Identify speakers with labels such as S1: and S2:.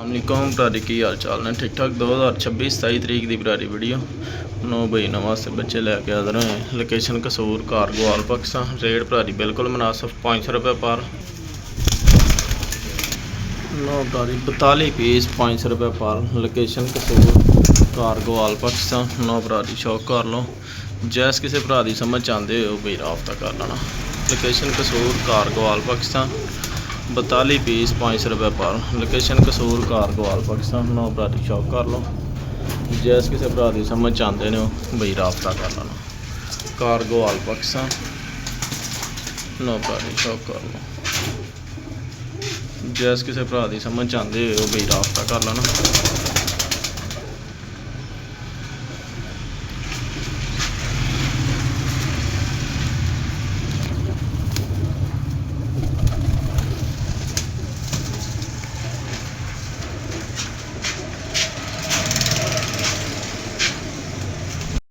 S1: अस्सलाम भरारी की हाल चाल ने ठीक ठाक 2026 27 तरीक की भरारी वीडियो 9 बई 9 वास्ते बच्चे लैके हाजिर होए। लोकेशन कसूर कार गोवाल पाकिस्तान। रेट भरारी बिल्कुल मुनासिब 500 रुपये पार। 9 भरारी 42 पीस 500 रुपये पार। लोकेशन कसूर कार गोवाल पाकिस्तान। 9 भरारी शौक कर लो। जैस किसी भरा की समझ चाहते हो बई राबता कर लेना। लोकेशन कसूर कार गोवाल पाकिस्तान। 42 पीस 500 रुपये पार। लोकेशन कसूर कार गोवाल पाकिस्तान। 9 भरारी शौक कर लो। जैस किसी भरा की समझ चाहते हो बई राबता कर लेना। कार गोवाल पाकिस्तान। 9 भरारी शौक कर लो। जैस किसी भरा की समझ चाहते हो बई राबता कर लेना।